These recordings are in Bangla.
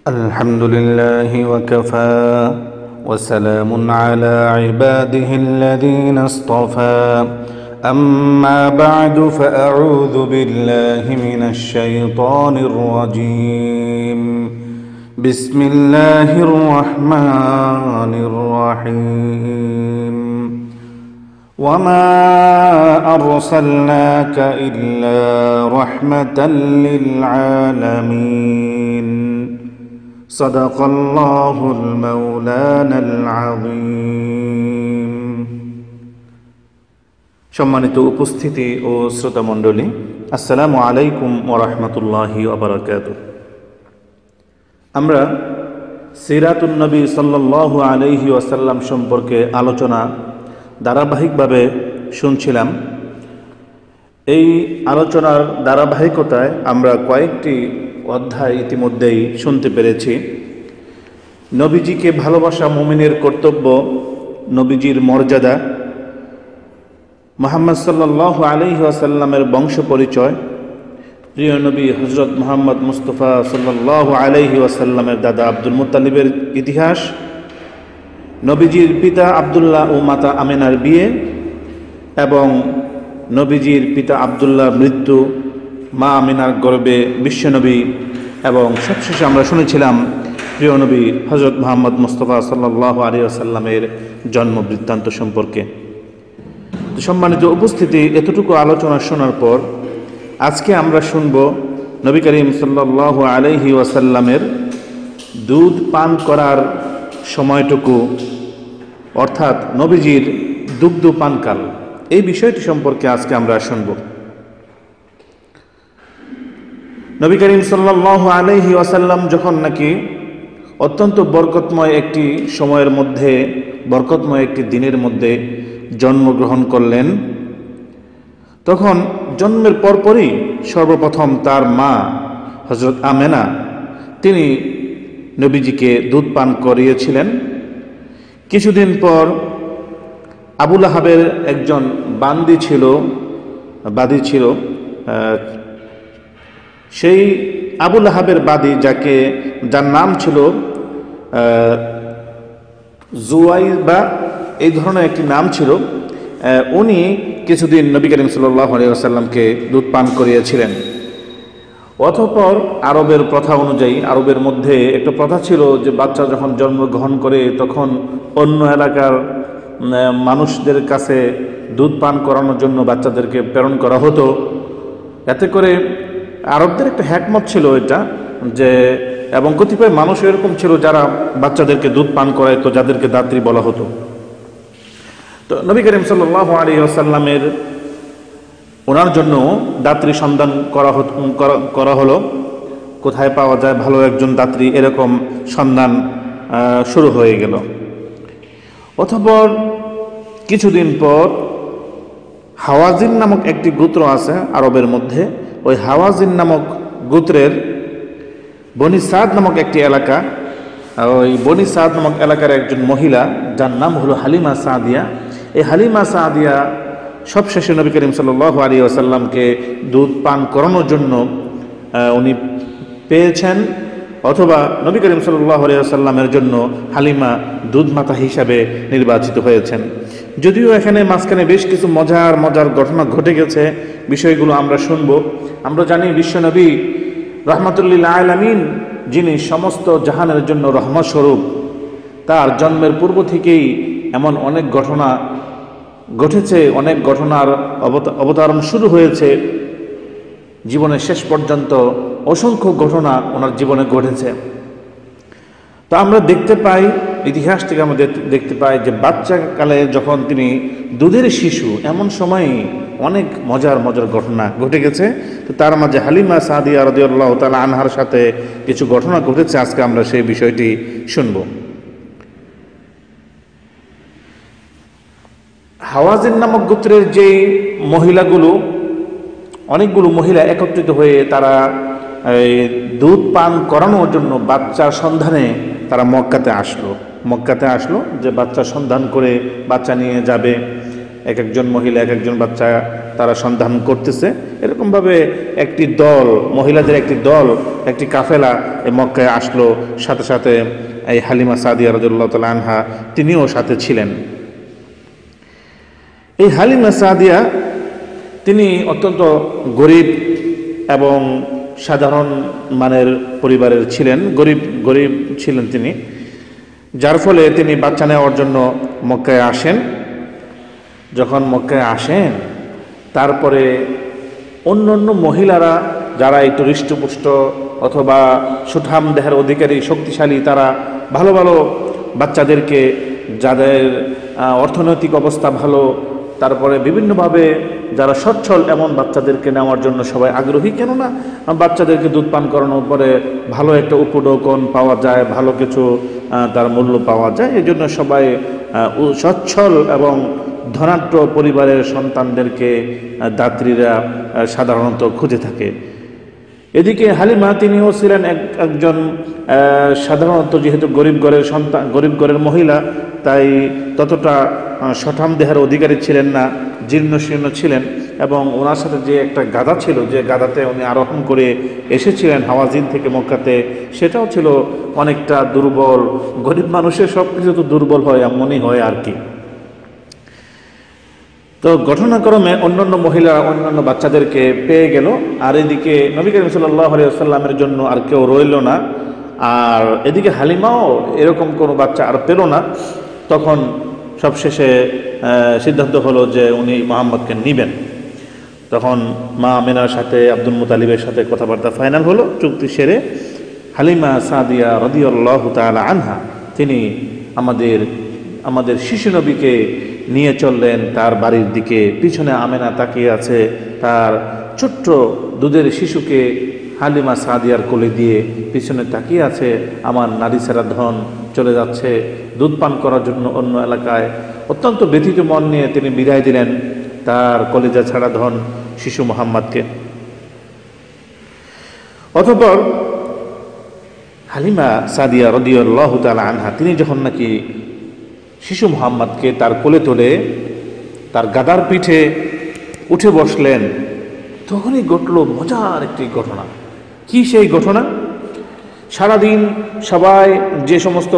الحمد لله وكفى وسلام على عباده الذين اصطفى أما بعد فأعوذ بالله من الشيطان الرجيم بسم الله الرحمن الرحيم وما أرسلناك إلا رحمة للعالمين صدق الله المولانا العظيم সম্মানিত উপস্থিতি ও শ্রোতা মণ্ডলী, আসসালামু আলাইকুম ওয়া রাহমাতুল্লাহি ওয়া বারাকাতুহু। আমরা সিরাতুন নবী সাল্লাল্লাহু আলাইহি ওয়াসাল্লাম সম্পর্কে আলোচনা ধারাবাহিকভাবে শুনছিলাম। এই আলোচনার ধারাবাহিকতায় আমরা কয়েকটি অধ্যায় ইতিমধ্যেই শুনতে পেরেছি। নবীজিকে ভালোবাসা মুমিনের কর্তব্য, নবীজির মর্যাদা, মুহাম্মদ সাল্লাল্লাহু আলাইহি ওয়াসাল্লামের বংশ পরিচয়, প্রিয় নবী হযরত মুহাম্মদ মুস্তাফা সাল্লাল্লাহু আলাইহি ওয়াসাল্লামের দাদা আব্দুল মুত্তালিবের ইতিহাস, নবীজির পিতা আব্দুল্লাহ ও মাতা আমেনার বিয়ে এবং নবীজির পিতা আব্দুল্লাহর মৃত্যু, মা আমিনার গর্ভে বিশ্বনবী, এবং সবশেষে আমরা শুনেছিলাম প্রিয় নবী হযরত মুহাম্মদ মুস্তাফা সাল্লাল্লাহু আলাইহি ওয়াসাল্লামের জন্ম বৃত্তান্ত সম্পর্কে। সম্মানিত উপস্থিতি, এতটুকু আলোচনা শোনার পর আজকে আমরা শুনব নবী করিম সাল্লাল্লাহু আলাইহি ওয়াসাল্লামের দুধ পান করার সময়টুকু, অর্থাৎ নবীজির দুগ্ধ পানকাল, এই বিষয়টি সম্পর্কে আজকে আমরা শুনব। নবী করিম সাল্লাল্লাহু আলাইহি ওয়াসাল্লাম যখন নাকি অত্যন্ত বরকতময় একটি সময়ের মধ্যে, বরকতময় একটি দিনের মধ্যে জন্মগ্রহণ করলেন, তখন জন্মের পরপরই সর্বপ্রথম তার মা হযরত আমেনা তিনি নবীজিকে দুধ পান করিয়েছিলেন। কিছুদিন পর আবু লাহাবের একজন বাদী ছিল, সেই আবু লাহাবের বাদী যার নাম ছিল জুয়াইবা, এই ধরনের একটি নাম ছিল, উনি কিছুদিন নবী করিম সাল্লাল্লাহু আলাইহি ওয়াসাল্লামকে দুধ পান করিয়েছিলেন। অতঃপর আরবের প্রথা অনুযায়ী, আরবের মধ্যে একটা প্রথা ছিল যে বাচ্চা যখন জন্মগ্রহণ করে তখন অন্য এলাকার মানুষদের কাছে দুধ পান করানোর জন্য বাচ্চাদেরকে প্রেরণ করা হতো। এতে করে আরবদের একটা হ্যাকমত ছিল এটা, যে এবং কতিপয় মানুষ এরকম ছিল যারা বাচ্চাদেরকে দুধ পান করাইতো, যাদেরকে দাত্রী বলা হতো। তো নবী করিম সাল্লাল্লাহু আলাইহি ওয়াসাল্লামের ওনার জন্য দাত্রী সন্ধান করা হলো, কোথায় পাওয়া যায় ভালো একজন দাত্রী, এরকম সন্ধান শুরু হয়ে গেল। অতঃপর কিছুদিন পর হাওয়াজিন নামক একটি গোত্র আছে আরবের মধ্যে, ওই হাওয়াজিন নামক গোত্রের বনি সাদ নামক একটি এলাকা, ওই বনি সাদ নামক এলাকার একজন মহিলা যার নাম হলো হালিমা সাদিয়া, এই হালিমা সাদিয়া সবশেষে নবী করিম সাল্লাল্লাহু আলাইহি ওয়াসাল্লামকে দুধ পান করানোর জন্য উনি পেয়েছেন, অথবা নবী করিম সাল্লাল্লাহু আলাইহি ওয়াসাল্লামের জন্য হালিমা দুধ মাতা হিসাবে নির্বাচিত হয়েছেন। যদিও এখানে মাঝখানে বেশ কিছু মজার ঘটনা ঘটে গেছে, বিষয়গুলো আমরা শুনব। আমরা জানি বিশ্বনবী রাহমাতুল লিল আলামিন, যিনি সমস্ত জাহানের জন্য রহমত স্বরূপ, তার জন্মের পূর্ব থেকেই এমন অনেক ঘটনা ঘটেছে, অনেক ঘটনার অবতারণ শুরু হয়েছে, জীবনের শেষ পর্যন্ত অসংখ্য ঘটনা ওনার জীবনে ঘটেছে। তো আমরা দেখতে পাই, ইতিহাস থেকে আমরা দেখতে পাই যে বাচ্চাকালে যখন তিনি দুধের শিশু, এমন সময়ে অনেক মজার ঘটনা ঘটে গেছে। তো তার মাঝে হালিমা সাদিয়া রাদিয়াল্লাহু তাআলা আনহার সাথে কিছু ঘটনা ঘটেছে, আজকে আমরা সেই বিষয়টি শুনব। হাওয়াজিন নামক গোত্রের যে অনেকগুলো মহিলা একত্রিত হয়ে তারা দুধ পান করানোর জন্য বাচ্চার সন্ধানে তারা মক্কাতে আসলো, যে বাচ্চা সন্ধান করে বাচ্চা নিয়ে যাবে। এক একজন মহিলা এক একজন বাচ্চা তারা সন্ধান করতেছে। এরকমভাবে একটি দল, মহিলাদের একটি দল, একটি কাফেলা এই মক্কায় আসলো। সাথে সাথে এই হালিমা সাদিয়া রাদিয়াল্লাহু তাআলা আনহা তিনিও সাথে ছিলেন। এই হালিমা সাদিয়া তিনি অত্যন্ত গরিব এবং সাধারণ মানের পরিবারের ছিলেন, গরিব ছিলেন তিনি, যার ফলে তিনি বাচ্চা নেওয়ার জন্য মক্কায় আসেন। যখন মক্কায় আসেন তারপরে অন্য অন্য মহিলারা যারা একটু হৃষ্টপুষ্ট অথবা সুঠাম দেহের অধিকারী, শক্তিশালী, তারা ভালো ভালো বাচ্চাদেরকে, যাদের অর্থনৈতিক অবস্থা ভালো, তারপরে বিভিন্নভাবে যারা সচ্ছল এমন বাচ্চাদেরকে নেওয়ার জন্য সবাই আগ্রহী। কেননা বাচ্চাদেরকে দুধ পান করানোর পরে ভালো একটা উপঢৌকন পাওয়া যায়, ভালো কিছু তার মূল্য পাওয়া যায়। এই জন্য সবাই সচ্ছল এবং ধনাঢ্য পরিবারের সন্তানদেরকে দাত্রীরা সাধারণত খুঁজে থাকে। এদিকে হালিমা তিনিও ছিলেন একজন সাধারণত, যেহেতু গরিব ঘরের মহিলা, তাই ততটা সঠাম দেহের অধিকারী ছিলেন না, জীর্ণশীর্ণ ছিলেন। এবং ওনার সাথে যে একটা গাধা ছিল, যে গাধাতে উনি আরোহণ করে এসেছিলেন হাওয়াজিন থেকে মক্কাতে, সেটাও ছিল অনেকটা দুর্বল। গরিব মানুষের সব কিছু তো দুর্বল হয়, এমনই হয় আর কি। তো ঘটনাক্রমে অন্যান্য মহিলা অন্যান্য বাচ্চাদেরকে পেয়ে গেল, আর এদিকে নবী করিম সাল্লাল্লাহু আলাইহি ওয়াসাল্লামের জন্য আর কেউ রইল না। আর এদিকে হালিমাও এরকম কোনো বাচ্চা আর পেল না। তখন সবশেষে সিদ্ধান্ত হলো যে উনি মুহাম্মদকে নিবেন। তখন মা আমিনার সাথে আব্দুল মুতালিবের সাথে কথাবার্তা ফাইনাল হলো, চুক্তি সেরে হালিমা সাদিয়া রাদিয়াল্লাহু তাআলা আনহা তিনি আমাদের শিশু নবীকে নিয়ে চললেন তার বাড়ির দিকে। পিছনে আমেনা তাকিয়ে আছে, তার ছোট্ট দুধের শিশুকে হালিমা সাদিয়ার কোলে দিয়ে পিছনে তাকিয়ে আছে। আমার নারী ছাড়া ধন চলে যাচ্ছে দুধ পান করার জন্য অন্য এলাকায়। অত্যন্ত ব্যথিত মন নিয়ে তিনি বিদায় দিলেন তার কলিজা ছাড়া ধন শিশু মুহাম্মদকে। অতঃপর হালিমা সাদিয়া রাদিয়াল্লাহু তাআলা আনহা তিনি যখন নাকি শিশু মুহাম্মদকে তার কোলে তোলে তার গাদার পিঠে উঠে বসলেন, তখনই ঘটল মজার একটি ঘটনা। কি সেই ঘটনা? সারাদিন সবাই যে সমস্ত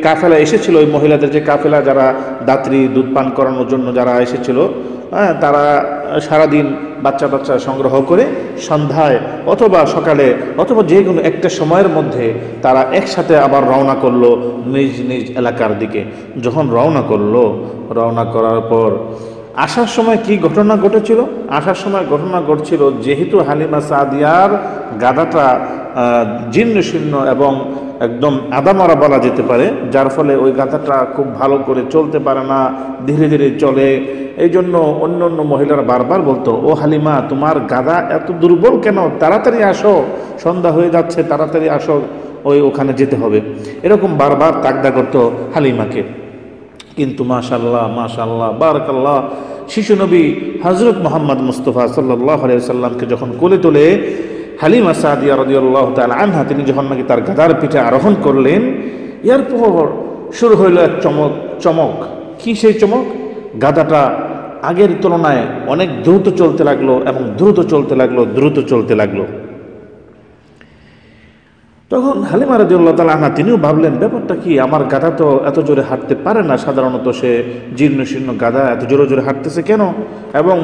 কাফেলা এসেছিল, ওই মহিলাদের যে কাফেলা, যারা দাত্রী দুধ পান করানোর জন্য যারা এসেছিল, তারা সারাদিন বাচ্চা সংগ্রহ করে সন্ধ্যায় অথবা সকালে অথবা যে কোনো একটা সময়ের মধ্যে তারা একসাথে আবার রওনা করলো নিজ নিজ এলাকার দিকে। যখন রওনা করার পর আসার সময় কি ঘটনা ঘটেছিল? আসার সময় ঘটনা ঘটছিল, যেহেতু হালিমা সাদিয়ার গাধাটা জীর্ণশীর্ণ এবং একদম আদামরা বলা যেতে পারে, যার ফলে ওই গাধাটা খুব ভালো করে চলতে পারে না, ধীরে ধীরে চলে। এই জন্য অন্য অন্য মহিলারা বারবার বলতো, ও হালিমা তোমার গাধা এত দুর্বল কেন, তাড়াতাড়ি আসো, সন্ধ্যা হয়ে যাচ্ছে, তাড়াতাড়ি আসো, ওখানে যেতে হবে। এরকম বারবার তাগদা করতো হালিমাকে। কিন্তু মাশাআল্লাহ বারাকাল্লাহ, শিশু নবী হযরত মুহাম্মদ মুস্তাফা সাল্লাল্লাহু আলাইহি ওয়াসাল্লামকে যখন কোলে তোলে হালিমা সাদিয়া রাদিয়াল্লাহু তাআলা আনহা তিনি যখন নাকি তার গাধার পিঠে আরোহণ করলেন, এরপর শুরু হইল এক চমক। কি সেই চমক? গাধাটা আগের তুলনায় অনেক দ্রুত চলতে লাগলো এবং দ্রুত চলতে লাগলো। তখন হালিমা রাদিয়াল্লাহু তাআলা আনহা তিনিও ভাবলেন, ব্যাপারটা কি, আমার গাধা তো এত জোরে হাঁটতে পারে না, সাধারণত সে জীর্ণশীর্ণ গাধা, এত জোরে জোরে হাঁটতেছে কেন? এবং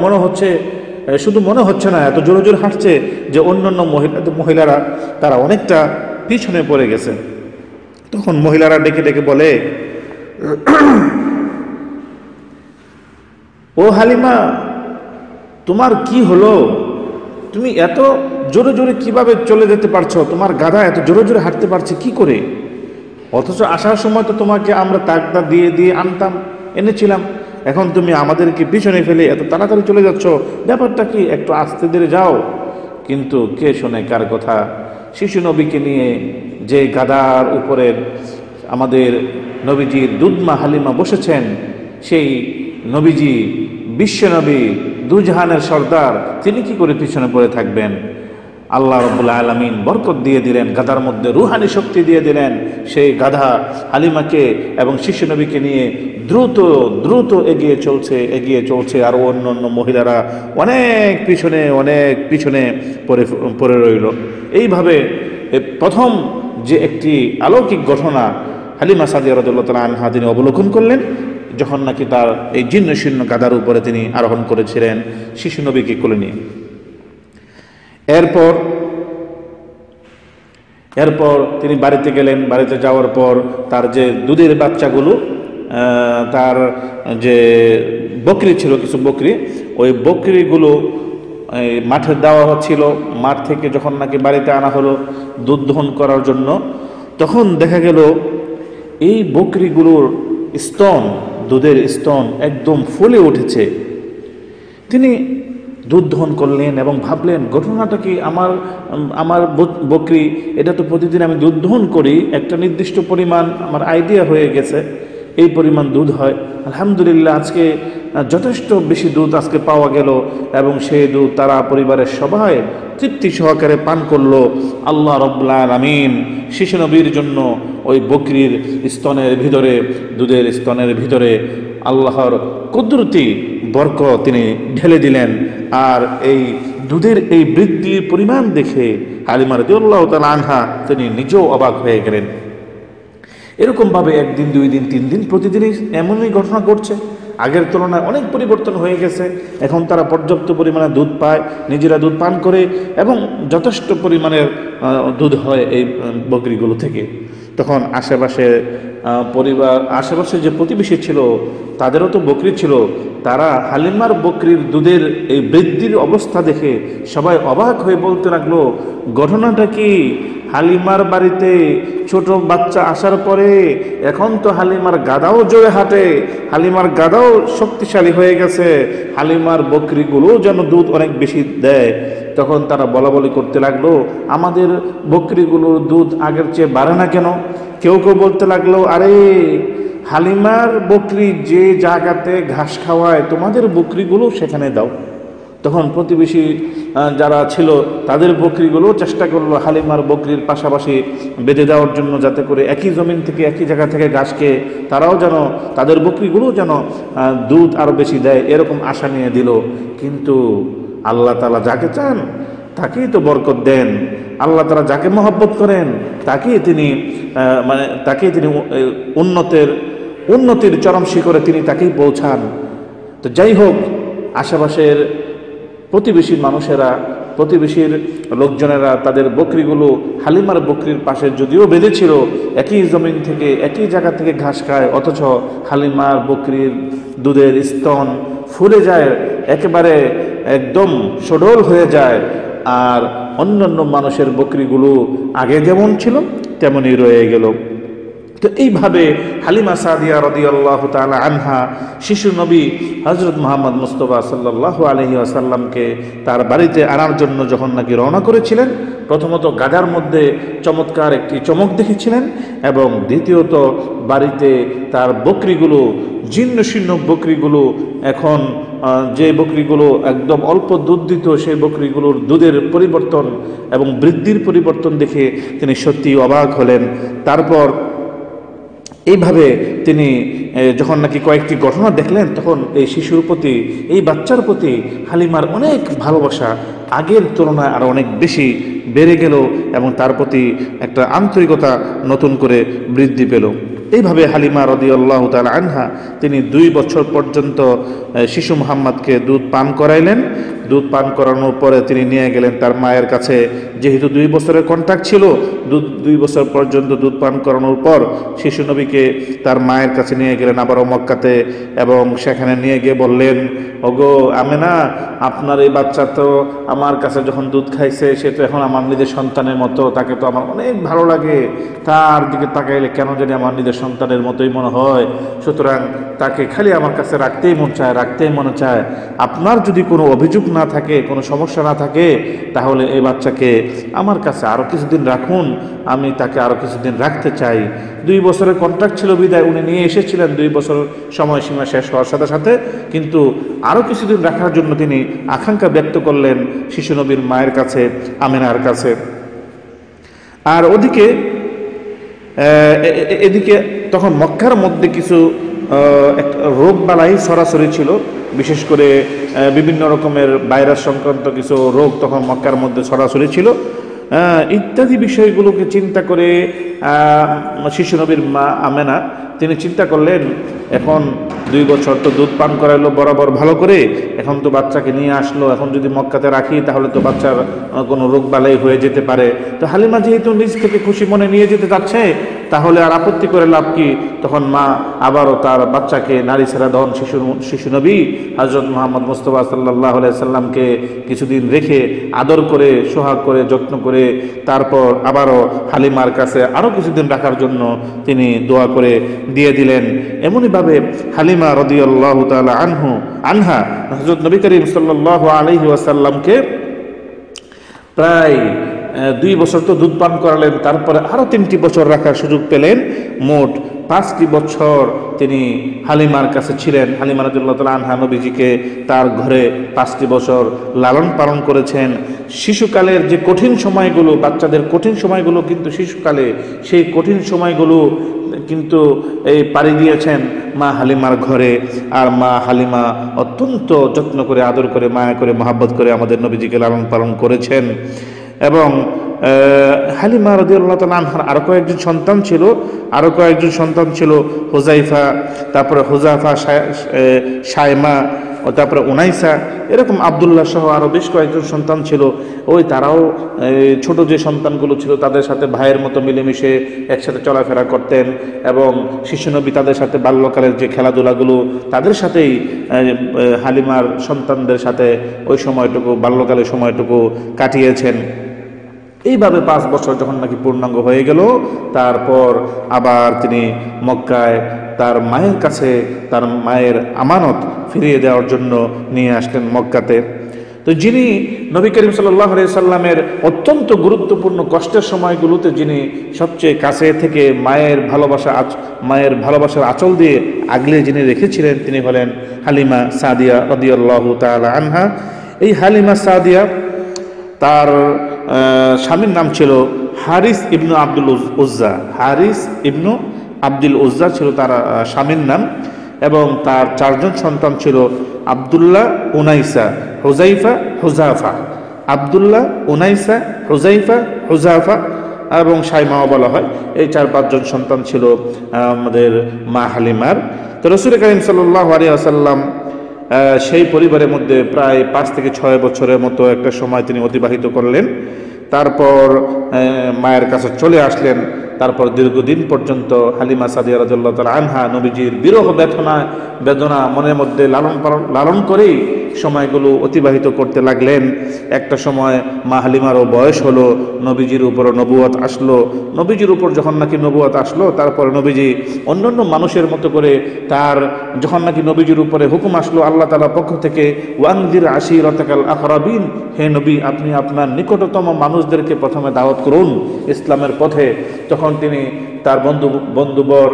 শুধু মনে হচ্ছে না, এত জোরে জোরে হাঁটছে যে অন্যান্য মহিলারা তারা অনেকটা পিছনে পড়ে গেছে। তখন মহিলারা ডেকে ডেকে বলে, ও হালিমা তোমার কি হলো, তুমি এত জোরে জোরে কিভাবে চলে যেতে পারছো, তোমার গাধা এত জোরে জোরে হাঁটতে পারছে কি করে? অথচ আসার সময় তো তোমাকে আমরা তাগদা দিয়ে এনেছিলাম, এখন তুমি আমাদেরকে পিছনে ফেলে এত তাড়াতাড়ি চলে যাচ্ছ, ব্যাপারটা কি, একটু আস্তে ধীরে যাও। কিন্তু কে শোনে কার কথা? শিশু নবীকে নিয়ে যে গাধার উপরে আমাদের নবীজির দুধমা হালিমা বসেছেন, সেই নবীজি বিশ্বনবী দুজাহানের সর্দার, তিনি কি করে পিছনে পড়ে থাকবেন? আল্লাহ রাব্বুল আলামিন বরকত দিয়ে দিলেন, গাধার মধ্যে রুহানি শক্তি দিয়ে দিলেন। সেই গাধা হালিমাকে এবং শিশু নবীকে নিয়ে দ্রুত দ্রুত এগিয়ে চলছে। আর অন্য অন্য মহিলারা অনেক পিছনে পড়ে রইল। এইভাবে প্রথম যে একটি অলৌকিক ঘটনা হালিমা সাদিয়া রাদিয়াল্লাহু তাআলা আনহা তিনি অবলোকন করলেন, যখন নাকি তার এই জীর্ণ শীর্ণ গাধার উপরে তিনি আরোহণ করেছিলেন শিশু নবীকে কোলে নিয়ে। এরপর তিনি বাড়িতে গেলেন। বাড়িতে যাওয়ার পর তার যে দুধের বাচ্চাগুলো, তার যে বকরি ছিল, কিছু বকরি, ওই বকরিগুলো মাঠে দেওয়া হচ্ছিল। মাঠ থেকে যখন নাকি বাড়িতে আনা হলো দুধ দহন করার জন্য, তখন দেখা গেল এই বকরিগুলোর দুধের স্তন একদম ফুলে উঠেছে। তিনি দুধ দহন করলেন এবং ভাবলেন, ঘটনাটা কি, আমার বকরি, এটা তো প্রতিদিন আমি দুধ দহন করি, একটা নির্দিষ্ট পরিমাণ আমার আইডিয়া হয়ে গেছে, এই পরিমাণ দুধ হয়। আলহামদুলিল্লাহ, আজকে যথেষ্ট বেশি দুধ আজকে পাওয়া গেল এবং সেই দুধ তারা পরিবারের সবাই তৃপ্তি সহকারে পান করলো। আল্লাহ রাব্বুল আলামিন শিশু নবীর জন্য ওই বকরির দুধের স্তনের ভিতরে আল্লাহর কুদরতি বরকত তিনি ঢেলে দিলেন। আর এই দুধের এই বৃদ্ধির পরিমাণ দেখে হালিমা রাদিয়াল্লাহু তাআলা আনহা তিনি নিজেও অবাক হয়ে গেলেন। এরকমভাবে একদিন, 2 দিন, 3 দিন, প্রতিদিনই এমনই ঘটনা ঘটছে। আগের তুলনায় অনেক পরিবর্তন হয়ে গেছে। এখন তারা পর্যাপ্ত পরিমাণে দুধ পায়, নিজেরা দুধ পান করে এবং যথেষ্ট পরিমাণের দুধ হয় এই বকরিগুলো থেকে। তখন আশেপাশে যে প্রতিবেশী ছিল, তাদেরও তো বকরি ছিল, তারা হালিমার বকরির দুধের এই বৃদ্ধির অবস্থা দেখে সবাই অবাক হয়ে বলতে লাগলো, ঘটনাটা কি? হালিমার বাড়িতে ছোট বাচ্চা আসার পরে এখন তো হালিমার গাদাও জোরে হাঁটে, হালিমার গাদাও শক্তিশালী হয়ে গেছে, হালিমার বকরিগুলো যেন দুধ অনেক বেশি দেয়। তখন তারা বলাবলি করতে লাগলো, আমাদের বকরিগুলোর দুধ আগের চেয়ে বাড়ে না কেন? কেউ বলতে লাগলো, আরে হালিমার বকরি যে জায়গাতে ঘাস খাওয়ায়, তোমাদের বকরিগুলো সেখানে দাও। তখন প্রতিবেশী যারা ছিল তাদের বকরিগুলো চেষ্টা করলো হালিমার বকরির পাশাপাশি বেঁধে দেওয়ার জন্য, যাতে করে একই জমিন থেকে একই জায়গা থেকে ঘাস খেয়ে তারাও যেন, তাদের বকরিগুলো যেন দুধ আরও বেশি দেয়, এরকম আশা নিয়ে দিল। কিন্তু আল্লাহ তাআলা যাকে চান তাকেই তো বরকত দেন। আল্লাহ তাআলা যাকে মহব্বত করেন তাকেই তিনি উন্নতির চরম শিখরে তিনি তাকেই পৌঁছান। তো যাই হোক, আশেপাশের প্রতিবেশীর লোকজনেরা তাদের বকরিগুলো হালিমার বকরির পাশে যদিও বেঁধেছিল, একই জমিন থেকে একই জায়গা থেকে ঘাস খায়, অথচ হালিমার বকরির দুধের স্তন ফুলে যায়, একেবারে একদম সডল হয়ে যায়। আর অন্যান্য মানুষের বকরিগুলো আগে যেমন ছিল তেমনই রয়ে গেল। তো এইভাবে হালিমা সাদিয়া রাদিয়াল্লাহু তাআলা আনহা শিশু নবী হযরত মুহাম্মদ মুস্তাফা সাল্লাল্লাহু আলাইহি ওয়াসাল্লামকে তার বাড়িতে আনার জন্য যখন নাকি রওনা করেছিলেন, প্রথমত গাধার মধ্যে চমৎকার একটি চমক দেখেছিলেন এবং দ্বিতীয়ত বাড়িতে তার বকরিগুলো, জীর্ণ শীর্ণ বকরিগুলো, এখন যে বকরিগুলো একদম অল্প দুধ দিত, সেই বকরিগুলোর দুধের পরিবর্তন এবং বৃদ্ধির পরিবর্তন দেখে তিনি সত্যি অবাক হলেন। তারপর এইভাবে তিনি যখন নাকি কয়েকটি ঘটনা দেখলেন, তখন এই শিশুর প্রতি, এই বাচ্চার প্রতি হালিমার অনেক ভালোবাসা আগের তুলনায় আরও অনেক বেশি বেড়ে গেল এবং তার প্রতি একটা আন্তরিকতা নতুন করে বৃদ্ধি পেল। এইভাবে হালিমা রাদিয়াল্লাহু তাআলা আনহা তিনি 2 বছর পর্যন্ত শিশু মুহাম্মদকে দুধ পান করাইলেন। দুধ পান করানোর পরে তিনি নিয়ে গেলেন তার মায়ের কাছে। যেহেতু 2 বছরের কন্ট্রাক্ট ছিল, 2 বছর পর্যন্ত দুধ পান করানোর পর শিশু নবীকে তার মায়ের কাছে নিয়ে গেলেন আবারও মক্কাতে, এবং সেখানে নিয়ে গিয়ে বললেন, ওগো আমেনা, আপনার এই বাচ্চা তো আমার কাছে যখন দুধ খাইছে, সে তো এখন আমার নিজের সন্তানের মতো, তাকে তো আমার অনেক ভালো লাগে, তার দিকে তাকাইলে কেন জানি আমার নিজের সন্তানের মতোই মনে হয়, সুতরাং তাকে খালি আমার কাছে রাখতেই মনে চায়। আপনার যদি কোনো অভিযোগ না না থাকে, কোনো সমস্যা না থাকে, তাহলে এই বাচ্চাকে আমার কাছে আরও কিছুদিন রাখুন, আমি তাকে আরও কিছুদিন রাখতে চাই। 2 বছরের কন্ট্রাক্ট ছিল বিদায় উনি নিয়ে এসেছিলেন, 2 বছর সময়সীমা শেষ হওয়ার সাথে সাথে, কিন্তু আরও কিছুদিন রাখার জন্য তিনি আকাঙ্ক্ষা ব্যক্ত করলেন শিশু নবীর মায়ের কাছে, আমেনার কাছে। আর এদিকে তখন মক্কার মধ্যে কিছু রোগ বালাই সরাসরি ছিল, বিশেষ করে বিভিন্ন রকমের ভাইরাস সংক্রান্ত কিছু রোগ তখন মক্কার মধ্যে সরাসরি ছিল। ইত্যাদি বিষয়গুলোকে চিন্তা করে শিশু নবীর মা আমেনা তিনি চিন্তা করলেন, এখন 2 বছর তো দুধ পান করাইলো বরাবর ভালো করে, এখন তো বাচ্চাকে নিয়ে আসলো, এখন যদি মক্কাতে রাখি তাহলে তো বাচ্চার কোনো রোগ বালাই হয়ে যেতে পারে। তো হালিমা যেহেতু নিজ থেকে খুশি মনে নিয়ে যেতে যাচ্ছে, তাহলে আর আপত্তি করে লাভ কি? তখন মা আবারও তার বাচ্চাকে নারী ছেড়া দন শিশু নবী হযরত মুহাম্মদ মুস্তাফা সাল্লাল্লাহু আলাইহি সাল্লামকে কিছুদিন রেখে আদর করে, সোহাগ করে, যত্ন করে তারপর আবারও হালিমার কাছে আরও কিছুদিন রাখার জন্য তিনি দোয়া করে দিয়ে দিলেন। এমনইভাবে হালিমা রাদিয়াল্লাহু তাআলা আনহা হযরত নবী করিম সাল্লাল্লাহু আলাইহি ওয়াসাল্লামকে প্রায় 2 বছর তো দুধ পান করালেন, তারপরে আরও 3টি বছর রাখার সুযোগ পেলেন। মোট 5টি বছর তিনি হালিমার কাছে ছিলেন। হালিমা রাদিয়াল্লাহু তাআলা আনহা নবীজিকে তার ঘরে 5টি বছর লালন পালন করেছেন। শিশুকালের যে কঠিন সময়গুলো, বাচ্চাদের কঠিন সময়গুলো কিন্তু শিশুকালে, সেই কঠিন সময়গুলো কিন্তু এই পাড়ি দিয়েছেন মা হালিমার ঘরে। আর মা হালিমা অত্যন্ত যত্ন করে, আদর করে, মায়া করে, মহাব্বত করে আমাদের নবীজিকে লালন পালন করেছেন। এবং হালিমা রাদিয়াল্লাহু তাআলা আনহার আরও কয়েকজন সন্তান ছিল, হুজাইফা, তারপরে হুজাফা, শায়মা, ও তারপরে উনাইসা, এরকম আব্দুল্লাহ সহ আরও বেশ কয়েকজন সন্তান ছিল। তারাও ছোট যে সন্তানগুলো ছিল তাদের সাথে ভাইয়ের মতো মিলেমিশে একসাথে চলাফেরা করতেন, এবং শিশুনবী তাদের সাথে বাল্যকালের যে খেলাধুলাগুলো তাদের সাথেই হালিমার সন্তানদের সাথে ওই সময়টুকু, বাল্যকালের সময়টুকু কাটিয়েছেন। এইভাবে 5 বছর যখন নাকি পূর্ণাঙ্গ হয়ে গেল, তারপর আবার তিনি মক্কায় তার মায়ের কাছে তার মায়ের আমানত ফিরিয়ে দেওয়ার জন্য নিয়ে আসলেন মক্কাতে। তো যিনি নবী করিম সাল্লাল্লাহু আলাইহি সাল্লামের অত্যন্ত গুরুত্বপূর্ণ কষ্টের সময়গুলোতে যিনি সবচেয়ে কাছে থেকে মায়ের ভালোবাসার আঁচল দিয়ে আগলে যিনি রেখেছিলেন, তিনি হলেন হালিমা সাদিয়া রাদিয়াল্লাহু তাআলা আনহা। এই হালিমা সাদিয়া, তার স্বামীর নাম ছিল হারিস ইবনু আব্দুল উজ্জা। হারিস ইবনু আব্দুল উজ্জা ছিল তার স্বামীর নাম, এবং তার 4 জন সন্তান ছিল আব্দুল্লাহ, উনাইসা, হুজাইফা, হুজাফা। আব্দুল্লাহ, উনাইসা, হুজাইফা, হুজাফা এবং শাইমাও বলা হয়। এই 4-5 জন সন্তান ছিল আমাদের মা হালিমার। তো রাসূল কারীম সাল্লাল্লাহু আলাইহি ওয়াসাল্লাম সেই পরিবারের মধ্যে প্রায় 5 থেকে 6 বছরের মতো একটা সময় তিনি অতিবাহিত করলেন। তারপর মায়ের কাছে চলে আসলেন। তারপর দীর্ঘদিন পর্যন্ত হালিমা সাদিয়া রাদিয়াল্লাহু তাআলা আনহা নবীজির বিরহ বেদনা মনের মধ্যে লালন করেই সময়গুলো অতিবাহিত করতে লাগলেন। একটা সময় মা হালিমারও বয়স হলো, নবীজির উপরও নবুয়ত আসলো। নবীজির উপর যখন নাকি নবুয়ত আসলো, তারপর নবীজি অন্যান্য মানুষের মতো করে তার যখন নাকি নবীজির উপরে হুকুম আসলো আল্লাহ তাআলার পক্ষ থেকে, ওয়ানজির আশিরাতাকাল আকরাবিন, হে নবী আপনি আপনার নিকটতম মানুষদেরকে প্রথমে দাওয়াত করুন ইসলামের পথে। তখন তিনি তার বন্ধুবর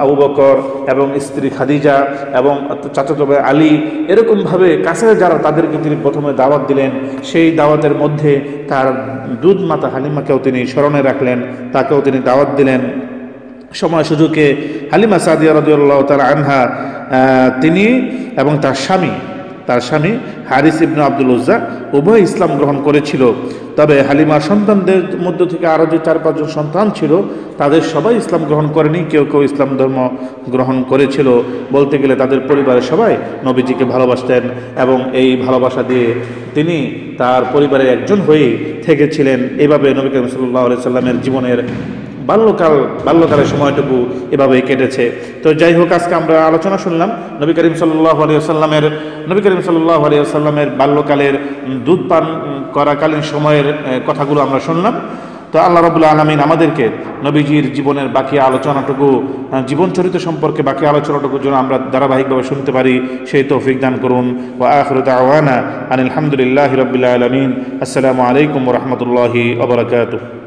আবু বকর এবং স্ত্রী খাদিজা এবং চাচাতো ভাই আলী, এরকমভাবে কাছে যারা তাদেরকে তিনি প্রথমে দাওয়াত দিলেন। সেই দাওয়াতের মধ্যে তার দুধ মাতা হালিমাকেও তিনি স্মরণে রাখলেন, তাকেও তিনি দাওয়াত দিলেন। সময় সুযোগে হালিমা সাদিয়া রাদিয়াল্লাহু তাআলা আনহা তিনি এবং তার স্বামী হারিস ইবনে আব্দুল উজ্জা উভয় ইসলাম গ্রহণ করেছিল। তবে হালিমার সন্তানদের মধ্য থেকে আরও যে 4-5 জন সন্তান ছিল, তাদের সবাই ইসলাম গ্রহণ করেনি, কেউ ইসলাম ধর্ম গ্রহণ করেছিল। বলতে গেলে তাদের পরিবারের সবাই নবীজিকে ভালোবাসতেন, এবং এই ভালোবাসা দিয়ে তিনি তার পরিবারের একজন হয়ে থেকেছিলেন। এভাবে নবী করিম সাল্লাল্লাহু আলাইহি সাল্লামের জীবনের বাল্যকালের সময়টুকু এভাবেই কেটেছে। তো যাই হোক, আজকে আমরা আলোচনা শুনলাম নবী করিম সাল্লাল্লাহু আলাইহি ওয়াসাল্লামের বাল্যকালের দুধ পান করাকালীন সময়ের কথাগুলো আমরা শুনলাম। তো আল্লাহ রাব্বুল আলামিন আমাদেরকে নবীজির জীবনের বাকি আলোচনাটুকু, জীবন চরিত্র সম্পর্কে বাকি আলোচনাটুকু যেন আমরা ধারাবাহিকভাবে শুনতে পারি সেই তৌফিক দান করুন। ওয়া আখিরু দাওয়ানা আনিল হামদুলিল্লাহি রাব্বিল আলামিন। আসসালামু আলাইকুম ওয়া রাহমাতুল্লাহি ওয়া বারাকাতুহু।